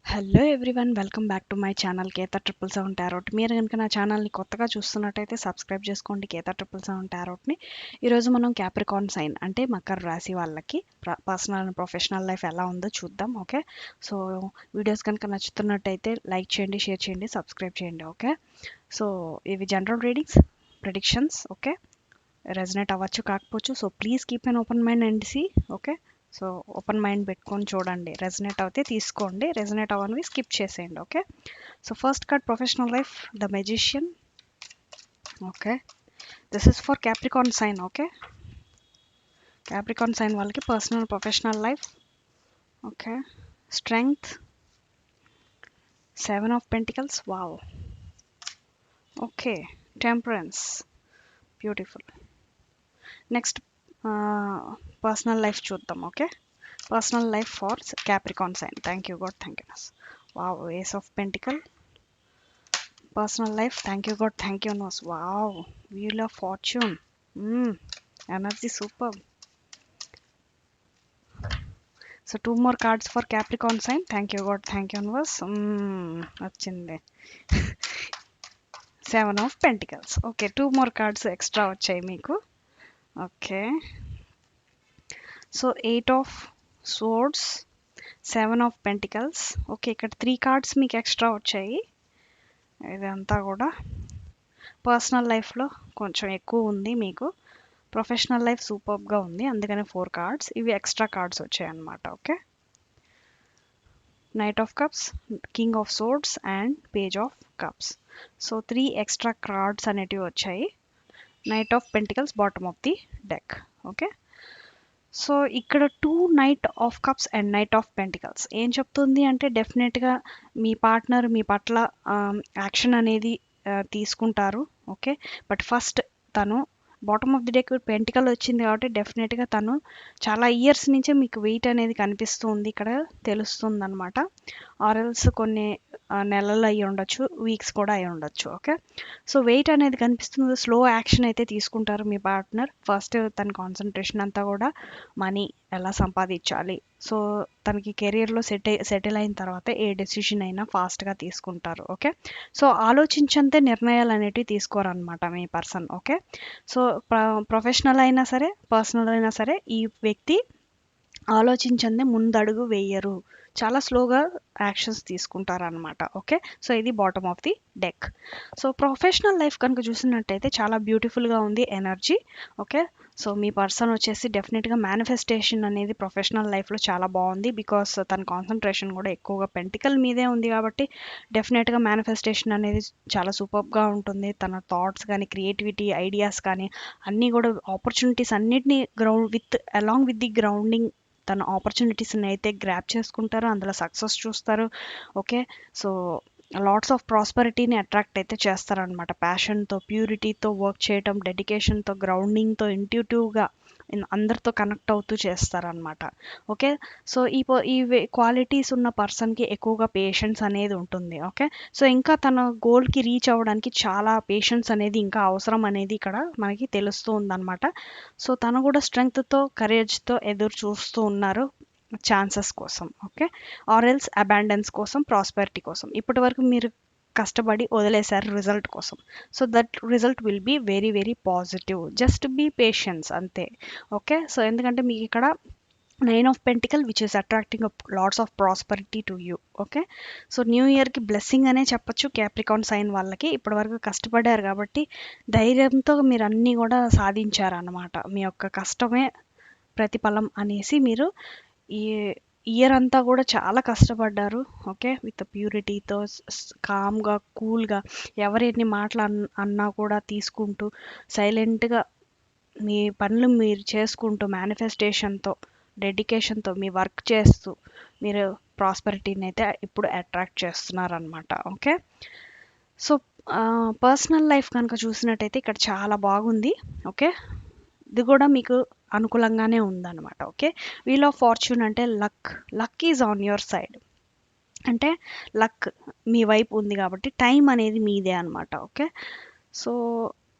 Hello everyone, welcome back to my channel Ketha 777 tarot. మీరు కనుక నా ఛానల్ని కొత్తగా చూస్తున్నట్టయితే సబ్స్క్రైబ్ చేసుకోండి కేతా 777 టారోట్ని. ఈరోజు మనం క్యాప్రికాన్ సైన్ అంటే మకర రాశి వాళ్ళకి పర్సనల్ అండ్ ప్రొఫెషనల్ లైఫ్ ఎలా ఉందో చూద్దాం. ఓకే, సో వీడియోస్ కనుక నచ్చుతున్నట్టయితే లైక్ చేయండి, షేర్ చేయండి, సబ్స్క్రైబ్ చేయండి. ఓకే, సో ఇవి general readings, predictions. Okay, resonate అవ్వచ్చు కాకపోవచ్చు. So please keep an open mind and see. Okay, so open mind పెట్టుకొని చూడండి. రెజనేట్ అవుతే తీసుకోండి, రెజనేట్ అవ్వనివి స్కిప్ చేసేయండి. Okay, so first card professional life, the magician. Okay, this is for Capricorn sign. Okay, Capricorn sign వాళ్ళకి personal professional life. Okay, strength, 7 of pentacles. Wow. Okay, temperance, beautiful. Next personal life చూద్దాం. Okay, personal life for Capricorn sign. Thank you God, thank you. Wow, ace of pentacle. Personal life, thank you God, thank you నోస్. Wow, wheel of fortune. Energy super. So 2 more cards for Capricorn sign. Thank you God, thank you universe. వచ్చింది 7 of Pentacles. Okay, 2 more cards extra వచ్చాయి మీకు. Okay, so 8 of Swords, 7 of Pentacles. Okay, ఇక్కడ 3 cards మీకు extra వచ్చాయి. ఇదంతా కూడా personal లైఫ్లో కొంచెం ఎక్కువ ఉంది మీకు. ప్రొఫెషనల్ లైఫ్ సూపర్గా ఉంది, అందుకనే 4 cards. ఇవి ఎక్స్ట్రా కార్డ్స్ వచ్చాయి అన్నమాట. Okay, knight of cups, king of swords and page of cups. So 3 extra cards అనేటివి వచ్చాయి. Knight of pentacles bottom of the deck. Okay, so ఇక్కడ 2 knight of cups and knight of pentacles ఏం చెప్తుంది అంటే డెఫినెట్గా మీ partner మీ పట్ల action అనేది తీసుకుంటారు. ఓకే, బట్ ఫస్ట్ తను bottom of the deck pentacle వచ్చింది కాబట్టి డెఫినెట్గా తను చాలా ఇయర్స్ నుంచే మీకు వెయిట్ అనేది కనిపిస్తుంది, ఇక్కడ తెలుస్తుంది అనమాట. ఆర్ఎల్స్ కొన్ని నెలలు అయి ఉండొచ్చు, వీక్స్ కూడా అయి ఉండొచ్చు. ఓకే, సో వెయిట్ అనేది కనిపిస్తుంది. స్లో యాక్షన్ అయితే తీసుకుంటారు మీ పార్ట్నర్. ఫస్ట్ తన కాన్సన్ట్రేషన్ అంతా కూడా మనీ ఎలా సంపాదించాలి, సో తనకి కెరియర్లో సెటిల్ అయిన తర్వాత ఏ డెసిషన్ అయినా ఫాస్ట్గా తీసుకుంటారు. ఓకే, సో ఆలోచించంతే నిర్ణయాలు అనేటివి తీసుకోరనమాట మీ పర్సన్. ఓకే, సో ప్రొఫెషనల్ అయినా సరే పర్సనల్ అయినా సరే ఈ వ్యక్తి ఆలోచించందే ముందడుగు వేయరు, చాలా స్లోగా యాక్షన్స్ తీసుకుంటారనమాట. ఓకే, సో ఇది bottom of the deck. So professional life కనుక చూసినట్టయితే చాలా బ్యూటిఫుల్గా ఉంది ఎనర్జీ. ఓకే, సో మీ పర్సన్ వచ్చేసి డెఫినెట్గా మేనిఫెస్టేషన్ అనేది ప్రొఫెషనల్ లైఫ్లో చాలా బాగుంది. బికాస్ తన కాన్సన్ట్రేషన్ కూడా ఎక్కువగా పెంటికల్ మీదే ఉంది కాబట్టి డెఫినెట్గా మేనిఫెస్టేషన్ అనేది చాలా సూపర్గా ఉంటుంది. తన థాట్స్ కానీ క్రియేటివిటీ ఐడియాస్ కానీ అన్నీ కూడా ఆపర్చునిటీస్ అన్నిటినీ అలాంగ్ విత్ ది గ్రౌండింగ్ తన ఆపర్చునిటీస్ని అయితే గ్రాప్ చేసుకుంటారు, అందులో సక్సెస్ చూస్తారు. ఓకే, సో లాట్స్ ఆఫ్ ప్రాస్పరిటీని అట్రాక్ట్ అయితే చేస్తారనమాట. ప్యాషన్తో, ప్యూరిటీతో వర్క్ చేయటం, డెడికేషన్తో, గ్రౌండింగ్తో, ఇంట్యూటివ్గా అందరితో కనెక్ట్ అవుతూ చేస్తారనమాట. ఓకే, సో ఈ క్వాలిటీస్ ఉన్న పర్సన్కి ఎక్కువగా పేషెన్స్ అనేది ఉంటుంది. ఓకే, సో ఇంకా తన గోల్కి రీచ్ అవ్వడానికి చాలా పేషెన్స్ అనేది ఇంకా అవసరం అనేది ఇక్కడ మనకి తెలుస్తూ ఉందన్నమాట. సో తను కూడా స్ట్రెంగ్త్తో కరేజ్తో ఎదురు చూస్తూ ఉన్నారు ఛాన్సెస్ కోసం. ఓకే, ఆర్ఎల్స్ అబాండెన్స్ కోసం, ప్రాస్పెరిటీ కోసం. ఇప్పటి వరకు మీరు కష్టపడి వదిలేశారు రిజల్ట్ కోసం. So that result will be very very positive. Just be patience అంతే. ఓకే, సో ఎందుకంటే మీకు ఇక్కడ 9 of pentacle which is attracting lots of prosperity to you. Okay, so new ఇయర్కి బ్లెస్సింగ్ అనే చెప్పొచ్చు క్యాప్రికాన్ సైన్ వాళ్ళకి. ఇప్పటివరకు కష్టపడ్డారు కాబట్టి ధైర్యంతో మీరు అన్నీ కూడా సాధించారన్నమాట. మీ యొక్క కష్టమే ప్రతిఫలం అనేసి మీరు ఈ ఇయర్ అంతా కూడా చాలా కష్టపడ్డారు. ఓకే, విత్ ప్యూరిటీతో, కామ్గా, కూల్గా, ఎవరు ఎన్ని మాటలు అన్నా కూడా తీసుకుంటూ సైలెంట్గా మీ పనులు మీరు చేసుకుంటూ మేనిఫెస్టేషన్తో, డెడికేషన్తో మీ వర్క్ చేస్తూ మీరు ప్రాస్పరిటీని అయితే ఇప్పుడు అట్రాక్ట్ చేస్తున్నారనమాట. ఓకే, సో పర్సనల్ లైఫ్ కనుక చూసినట్టయితే ఇక్కడ చాలా బాగుంది. ఓకే, ఇది కూడా మీకు అనుకూలంగానే ఉందన్నమాట. ఓకే, వీల్ ఆఫ్ ఫార్చ్యూన్ అంటే luck is on your side, అంటే లక్ మీ వైపు ఉంది కాబట్టి టైం అనేది మీదే అనమాట. ఓకే, సో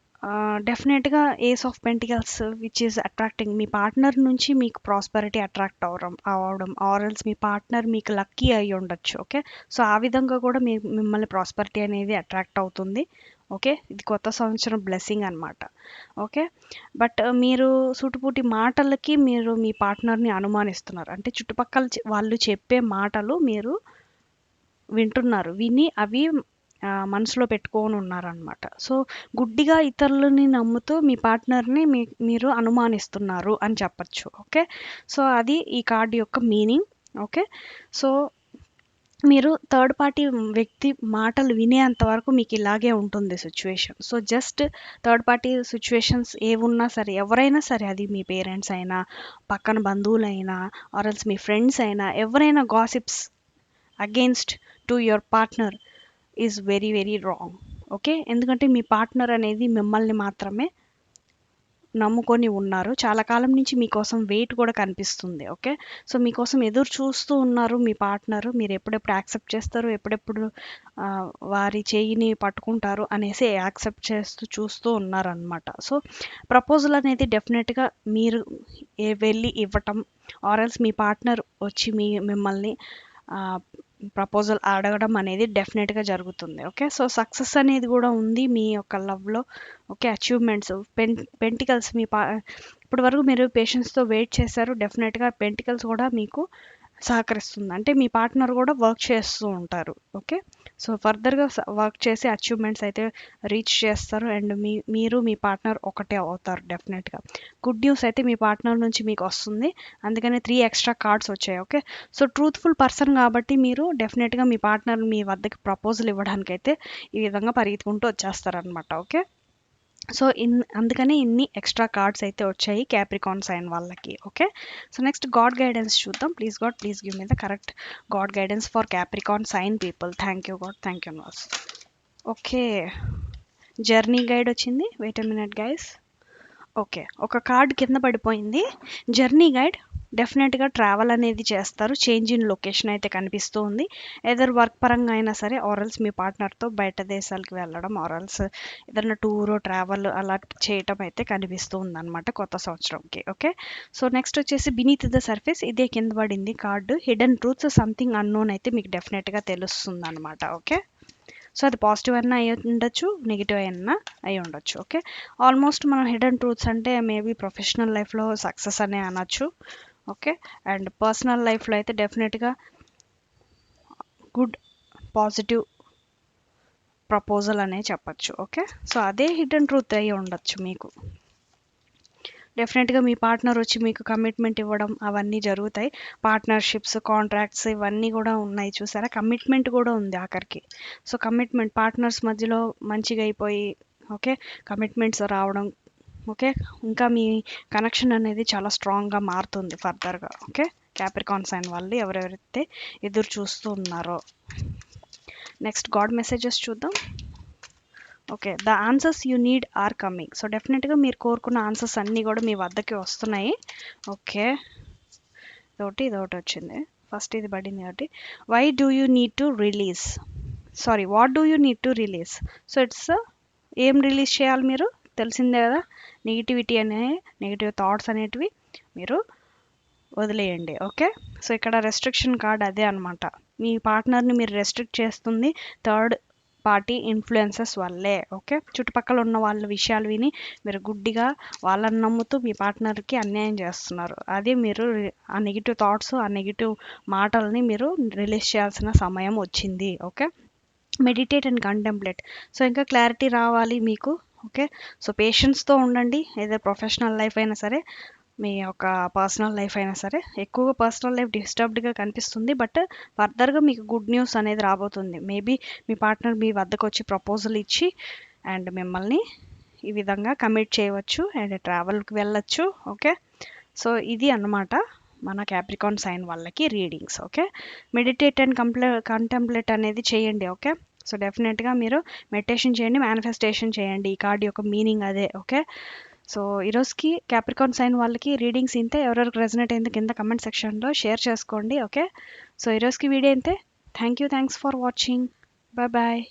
డెఫినెట్గా ace of pentacles which is attracting మీ పార్ట్నర్ నుంచి మీకు ప్రాస్పరిటీ అట్రాక్ట్ అవడం ఆర్ఎల్స్ మీ పార్ట్నర్ మీకు లక్కీ అయి ఉండొచ్చు. ఓకే, సో ఆ విధంగా కూడా మిమ్మల్ని ప్రాస్పరిటీ అనేది అట్రాక్ట్ అవుతుంది. ఓకే, ఇది కొత్త సంవత్సరం బ్లెస్సింగ్ అనమాట. ఓకే, బట్ మీరు సూటిపూటి మాటలకి మీరు మీ పార్ట్నర్ని అనుమానిస్తున్నారు. అంటే చుట్టుపక్కల వాళ్ళు చెప్పే మాటలు మీరు వింటున్నారు, విని అవి మనసులో పెట్టుకొని ఉన్నారనమాట. సో గుడ్డిగా ఇతరులని నమ్ముతూ మీ పార్ట్నర్ని మీరు అనుమానిస్తున్నారు అని చెప్పచ్చు. ఓకే, సో అది ఈ కార్డు యొక్క మీనింగ్. ఓకే, సో మీరు థర్డ్ పార్టీ వ్యక్తి మాటలు వినేంత వరకు మీకు ఇలాగే ఉంటుంది situation. So just third party situations ఏమున్నా సరే, ఎవరైనా సరే, అది మీ పేరెంట్స్ అయినా, పక్కన బంధువులైనా, ఆర్ఎల్స్ మీ ఫ్రెండ్స్ అయినా, ఎవరైనా gossips against to your partner is very very wrong. Okay, ఎందుకంటే మీ పార్ట్నర్ అనేది మిమ్మల్ని మాత్రమే నమ్ముకొని ఉన్నారు. చాలా కాలం నుంచి మీకోసం వెయిట్ కూడా కనిపిస్తుంది. ఓకే, సో మీకోసం ఎదురు చూస్తూ ఉన్నారు మీ పార్ట్నరు. మీరు ఎప్పుడెప్పుడు యాక్సెప్ట్ చేస్తారు, ఎప్పుడెప్పుడు వారి చేయిని పట్టుకుంటారు అనేసి యాక్సెప్ట్ చేస్తూ చూస్తూ ఉన్నారనమాట. సో ప్రపోజల్ అనేది డెఫినెట్గా మీరు వెళ్ళి ఇవ్వటం, ఆర్ఎల్స్ మీ పార్ట్నర్ వచ్చి మిమ్మల్ని ప్రపోజల్ అడగడం అనేది డెఫినెట్గా జరుగుతుంది. ఓకే, సో సక్సెస్ అనేది కూడా ఉంది మీ యొక్క లవ్లో. ఓకే, అచీవ్మెంట్స్ పెంటికల్స్ ఇప్పటి వరకు మీరు పేషెన్స్తో వెయిట్ చేశారు. డెఫినెట్గా పెంటికల్స్ కూడా మీకు సహకరిస్తుంది. అంటే మీ పార్ట్నర్ కూడా వర్క్ చేస్తూ ఉంటారు. ఓకే, సో ఫర్దర్గా వర్క్ చేసి అచీవ్మెంట్స్ అయితే రీచ్ చేస్తారు. అండ్ మీరు మీ పార్ట్నర్ ఒకటే అవుతారు. డెఫినెట్గా గుడ్ న్యూస్ అయితే మీ పార్ట్నర్ నుంచి మీకు వస్తుంది. అందుకని 3 ఎక్స్ట్రా కార్డ్స్ వచ్చాయి. ఓకే, సో ట్రూత్ఫుల్ పర్సన్ కాబట్టి మీరు డెఫినెట్గా మీ పార్ట్నర్ మీ వద్దకి ప్రపోజల్ ఇవ్వడానికైతే ఈ విధంగా పరిగెత్తుకుంటూ వచ్చేస్తారనమాట. ఓకే, సో అందుకని ఇన్ని ఎక్స్ట్రా కార్డ్స్ అయితే వచ్చాయి క్యాప్రికాన్ సైన్ వాళ్ళకి. Okay, so next God guidance చూద్దాం. Please God, please give me the correct God guidance for Capricorn sign people. Thank you God, thank you universe. Okay, journey guide వచ్చింది. Wait a minute guys. Okay, ఒక card కింద పడిపోయింది. Journey guide డెఫినెట్గా travel అనేది చేస్తారు. Change in location అయితే కనిపిస్తూ ఉంది. ఏదర్ వర్క్ పరంగా అయినా సరే, ఆరల్స్ మీ పార్ట్నర్తో బయట దేశాలకు వెళ్ళడం, ఆరల్స్ ఏదైనా టూర్ ట్రావెల్ అలా చేయటం అయితే కనిపిస్తూ ఉందన్నమాట కొత్త సంవత్సరంకి. ఓకే, సో నెక్స్ట్ వచ్చేసి బినీత్ ద సర్ఫేస్. ఇదే కింద పడింది card. Hidden truths, something unknown అయితే మీకు డెఫినెట్గా తెలుస్తుంది అనమాట. ఓకే, సో అది పాజిటివ్ అయినా అయి ఉండొచ్చు, నెగిటివ్ అయినా అయి ఉండొచ్చు. ఓకే, ఆల్మోస్ట్ మనం హిడెన్ ట్రూత్స్ అంటే మేబీ ప్రొఫెషనల్ లైఫ్లో సక్సెస్ అనే అనొచ్చు. ఓకే, అండ్ పర్సనల్ లైఫ్లో అయితే డెఫినెట్గా గుడ్ పాజిటివ్ ప్రపోజల్ అనే చెప్పచ్చు. ఓకే, సో అదే హిడెన్ ట్రూత్ అయి ఉండొచ్చు మీకు. డెఫినెట్గా మీ పార్ట్నర్ వచ్చి మీకు కమిట్మెంట్ ఇవ్వడం అవన్నీ జరుగుతాయి. పార్ట్నర్షిప్స్, కాంట్రాక్ట్స్ ఇవన్నీ కూడా ఉన్నాయి. చూసారా, కమిట్మెంట్ కూడా ఉంది ఆఖరికి. సో కమిట్మెంట్ పార్ట్నర్స్ మధ్యలో మంచిగా అయిపోయి, ఓకే, కమిట్మెంట్స్ రావడం. ఓకే, ఇంకా మీ కనెక్షన్ అనేది చాలా స్ట్రాంగ్గా మారుతుంది ఫర్దర్గా. ఓకే, క్యాప్రికాన్ సైన్ వాళ్ళు ఎవరెవరైతే ఎదురు చూస్తూ ఉన్నారో. నెక్స్ట్ గాడ్ మెసేజెస్ చూద్దాం. Okay, the answers you need are coming. So డెఫినెట్గా మీరు కోరుకున్న ఆన్సర్స్ అన్నీ కూడా మీ వద్దకి వస్తున్నాయి. ఓకే, ఇదొకటి వచ్చింది. ఫస్ట్ ఇది పడింది కాబట్టి why do you need to release, sorry what do you need to release. So it's ఏం రిలీజ్ చేయాలి మీరు తెలిసిందే కదా. నెగిటివిటీ నెగిటివ్ థాట్స్ అనేటివి మీరు వదిలేయండి. ఓకే, సో ఇక్కడ రెస్ట్రిక్షన్ కార్డ్ అదే అనమాట. మీ పార్ట్నర్ని మీరు రెస్ట్రిక్ట్ చేస్తుంది థర్డ్ పార్టీ ఇన్ఫ్లుయెన్సెస్ వల్లే. ఓకే, చుట్టుపక్కల ఉన్న వాళ్ళ విషయాలు విని మీరు గుడ్డిగా వాళ్ళని నమ్ముతూ మీ పార్ట్నర్కి అన్యాయం చేస్తున్నారు. అదే మీరు ఆ నెగిటివ్ థాట్స్, ఆ నెగిటివ్ మాటల్ని మీరు రిలీజ్ చేయాల్సిన సమయం వచ్చింది. Okay, meditate and contemplate. So ఇంకా క్లారిటీ రావాలి మీకు. ఓకే, సో పేషెన్స్తో ఉండండి. ఏదో ప్రొఫెషనల్ లైఫ్ అయినా సరే, మీ యొక్క పర్సనల్ లైఫ్ అయినా సరే. ఎక్కువగా పర్సనల్ లైఫ్ డిస్టర్బ్డ్గా కనిపిస్తుంది, బట్ ఫర్దర్గా మీకు గుడ్ న్యూస్ అనేది రాబోతుంది. మేబీ మీ పార్ట్నర్ మీ వద్దకు వచ్చి ప్రపోజల్ ఇచ్చి అండ్ మిమ్మల్ని ఈ విధంగా కమిట్ చేయవచ్చు అండ్ ట్రావెల్కి వెళ్ళచ్చు. ఓకే, సో ఇది అన్నమాట మన క్యాప్రికాన్ సైన్ వాళ్ళకి readings. Okay, meditate and contemplate అనేది చేయండి. ఓకే, సో డెఫినెట్గా మీరు మెడిటేషన్ చేయండి, మేనిఫెస్టేషన్ చేయండి. ఈ కార్డ్ యొక్క మీనింగ్ అదే. ఓకే, సో ఈరోజుకి క్యాప్రికాన్ సైన్ వాళ్ళకి రీడింగ్స్ ఇంతే. ఎవరెవరికి రెజనేట్ అయింది కింద కమెంట్ సెక్షన్లో షేర్ చేసుకోండి. ఓకే, సో ఈరోజుకి వీడియో ఇంతే. Thanks for watching. Bye bye.